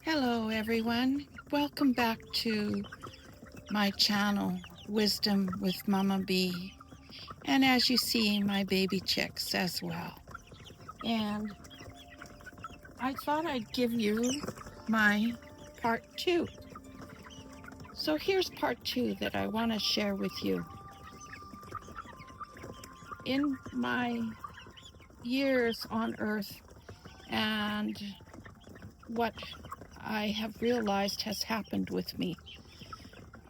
Hello, everyone. Welcome back to my channel, Wisdom with Mama B. And as you see, my baby chicks as well. And I thought I'd give you my part two. So here's part two that I want to share with you. In my years on Earth and what I have realized has happened with me,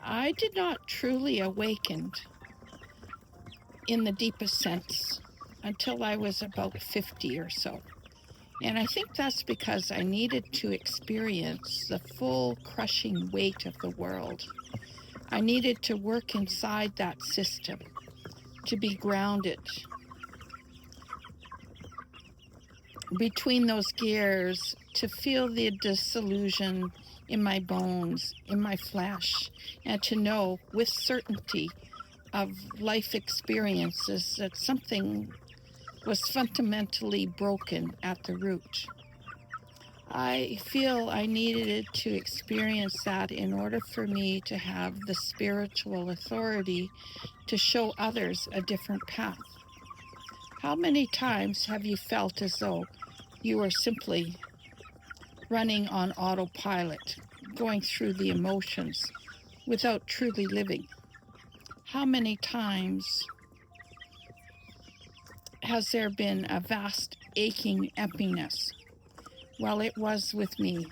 I did not truly awaken in the deepest sense until I was about 50 or so. And I think that's because I needed to experience the full crushing weight of the world. I needed to work inside that system to be grounded between those gears, to feel the disillusion in my bones, in my flesh, and to know with certainty of life experiences that something was fundamentally broken at the root. I feel I needed to experience that in order for me to have the spiritual authority to show others a different path. How many times have you felt as though you were simply running on autopilot, going through the emotions without truly living? How many times has there been a vast aching emptiness? Well, it was with me,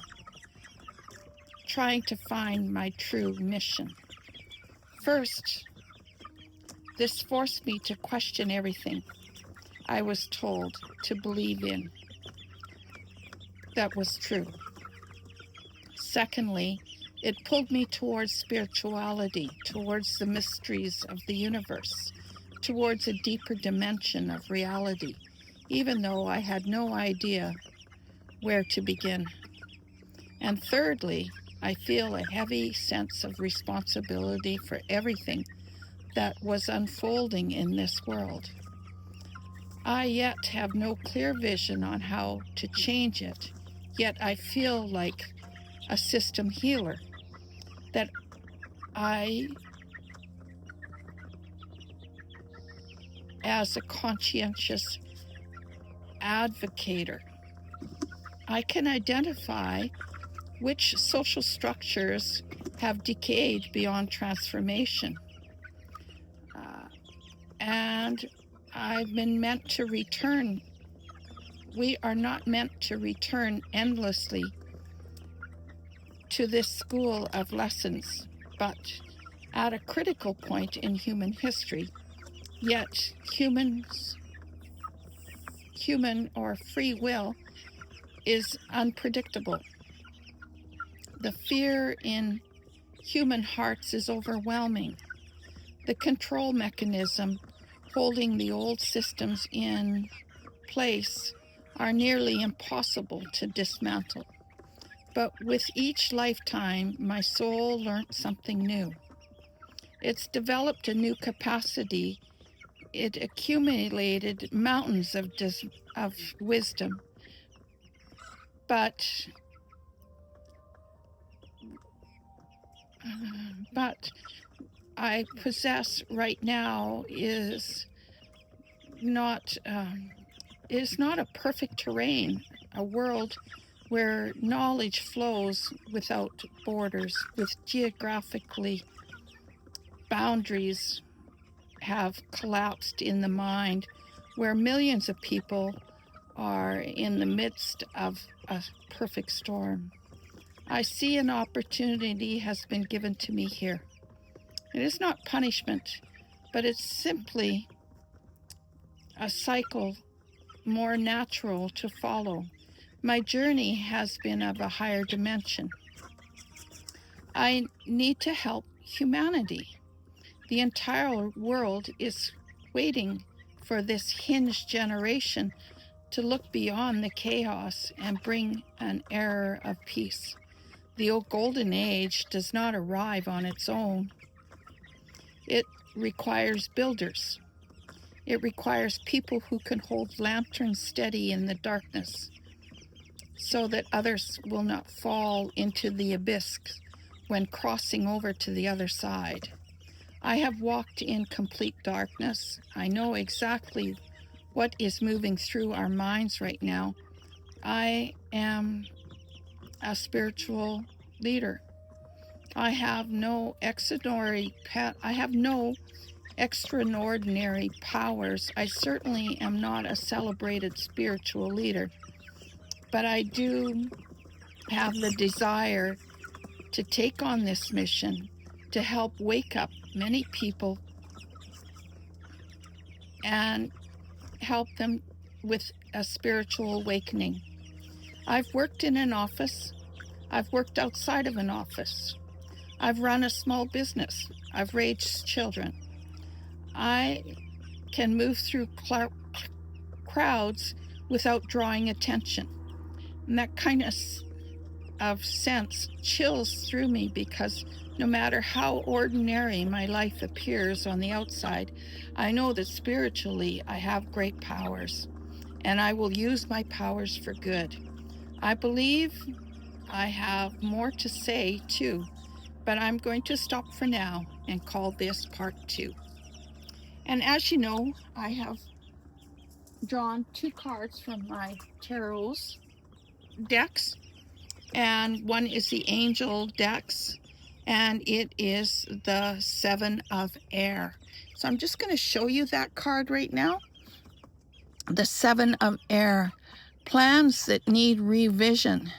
trying to find my true mission. First, this forced me to question everything I was told to believe in that was true. Secondly, it pulled me towards spirituality, towards the mysteries of the universe, towards a deeper dimension of reality, even though I had no idea where to begin. And thirdly, I feel a heavy sense of responsibility for everything that was unfolding in this world. I yet have no clear vision on how to change it, yet I feel like a system healer, that I, as a conscientious advocator, I can identify which social structures have decayed beyond transformation. And I've been meant to return. We are not meant to return endlessly to this school of lessons, but at a critical point in human history, yet human or free will is unpredictable. The fear in human hearts is overwhelming. The control mechanism holding the old systems in place are nearly impossible to dismantle. But with each lifetime, my soul learnt something new. It's developed a new capacity. It accumulated mountains of wisdom. But I possess right now is not a perfect terrain, a world where knowledge flows without borders, with geographically boundaries have collapsed in the mind, where millions of people are in the midst of a perfect storm. I see an opportunity has been given to me here. It is not punishment, but it's simply a cycle more natural to follow. My journey has been of a higher dimension. I need to help humanity. The entire world is waiting for this hinged generation to look beyond the chaos and bring an era of peace. The old golden age does not arrive on its own. It requires builders. It requires people who can hold lanterns steady in the darkness. so that others will not fall into the abyss when crossing over to the other side. I have walked in complete darkness. I know exactly what is moving through our minds right now. I am a spiritual leader. I have no extraordinary powers. I certainly am not a celebrated spiritual leader, but I do have the desire to take on this mission to help wake up many people and help them with a spiritual awakening. I've worked in an office. I've worked outside of an office. I've run a small business. I've raised children. I can move through crowds without drawing attention. And that kind of sense chills through me, because no matter how ordinary my life appears on the outside, I know that spiritually I have great powers, and I will use my powers for good. I believe I have more to say too, but I'm going to stop for now and call this part 2. And as you know, I have drawn 2 cards from my tarot decks, and one is the angel decks, and it is the 7 of air. So I'm just going to show you that card right now. The 7 of air. Plans that need revision.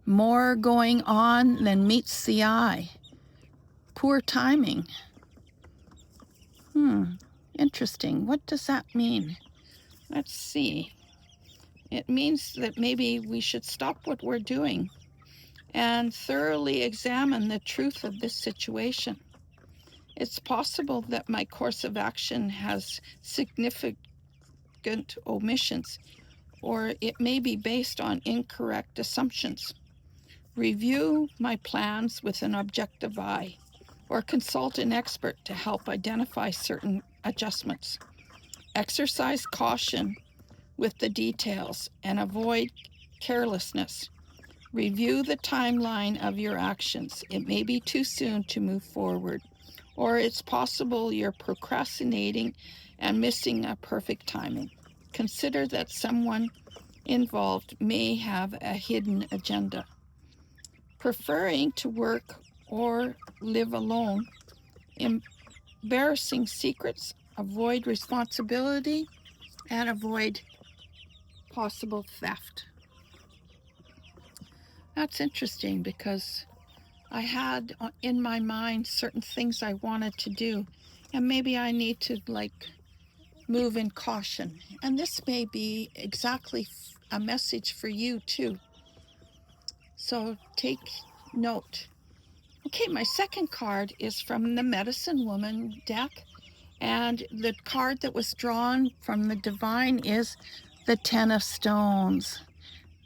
More going on than meets the eye. Poor timing. Interesting. What does that mean? Let's see. It means that maybe we should stop what we're doing and thoroughly examine the truth of this situation. It's possible that my course of action has significant omissions, or it may be based on incorrect assumptions. Review my plans with an objective eye, or consult an expert to help identify certain adjustments. Exercise caution with the details and avoid carelessness. Review the timeline of your actions. It may be too soon to move forward, or it's possible you're procrastinating and missing a perfect timing. Consider that someone involved may have a hidden agenda. Preferring to work or live alone, embarrassing secrets, avoid responsibility, and avoid possible theft. That's interesting, because I had in my mind certain things I wanted to do, and maybe I need to move in caution. And this may be exactly a message for you too. So take note. Okay, my second card is from the Medicine Woman deck, and the card that was drawn from the Divine is the 10 of Stones.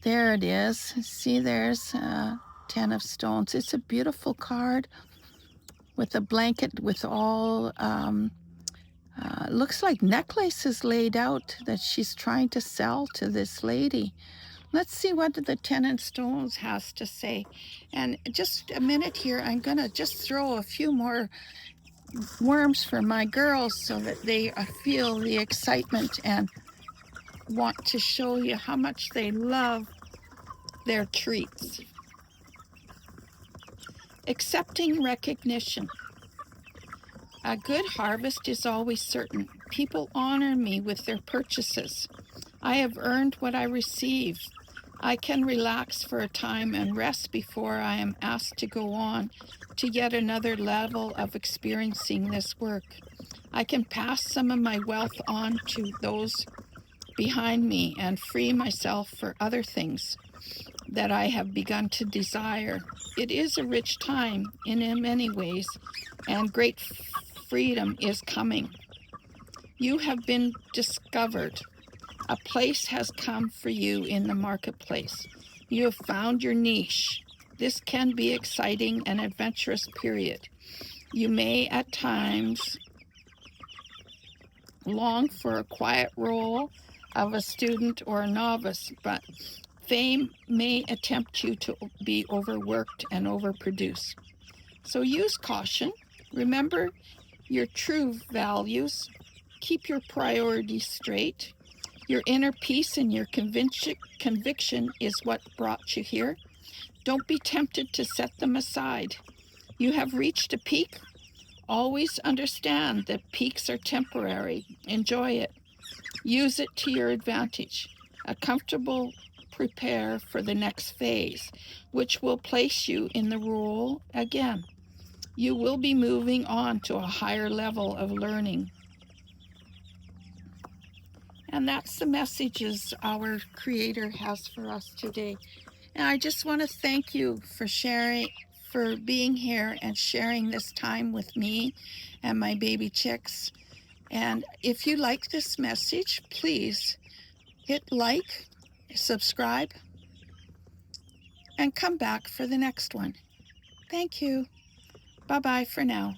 There it is. See, there's 10 of Stones. It's a beautiful card with a blanket with all, looks like necklaces laid out that she's trying to sell to this lady. Let's see what the 10 of Stones has to say. And just a minute here, I'm going to just throw a few more worms for my girls so that they feel the excitement and want to show you how much they love their treats. Accepting recognition. A good harvest is always certain. People honor me with their purchases. I have earned what I receive. I can relax for a time and rest before I am asked to go on to yet another level of experiencing this work. I can pass some of my wealth on to those behind me and free myself for other things that I have begun to desire. It is a rich time in many ways, and great freedom is coming. You have been discovered. A place has come for you in the marketplace. You have found your niche. This can be exciting and adventurous period. You may at times long for a quiet role of a student or a novice, but Fame may tempt you to be overworked and overproduce. So use caution. Remember your true values. Keep your priorities straight. Your inner peace and your conviction is what brought you here. Don't be tempted to set them aside. You have reached a peak. Always understand that peaks are temporary. Enjoy it. Use it to your advantage. A comfortable prepare for the next phase, which will place you in the role again. You will be moving on to a higher level of learning. And that's the messages our Creator has for us today. And I just want to thank you for being here and sharing this time with me and my baby chicks. And if you like this message, please hit like, subscribe, and come back for the next one. Thank you. Bye-bye for now.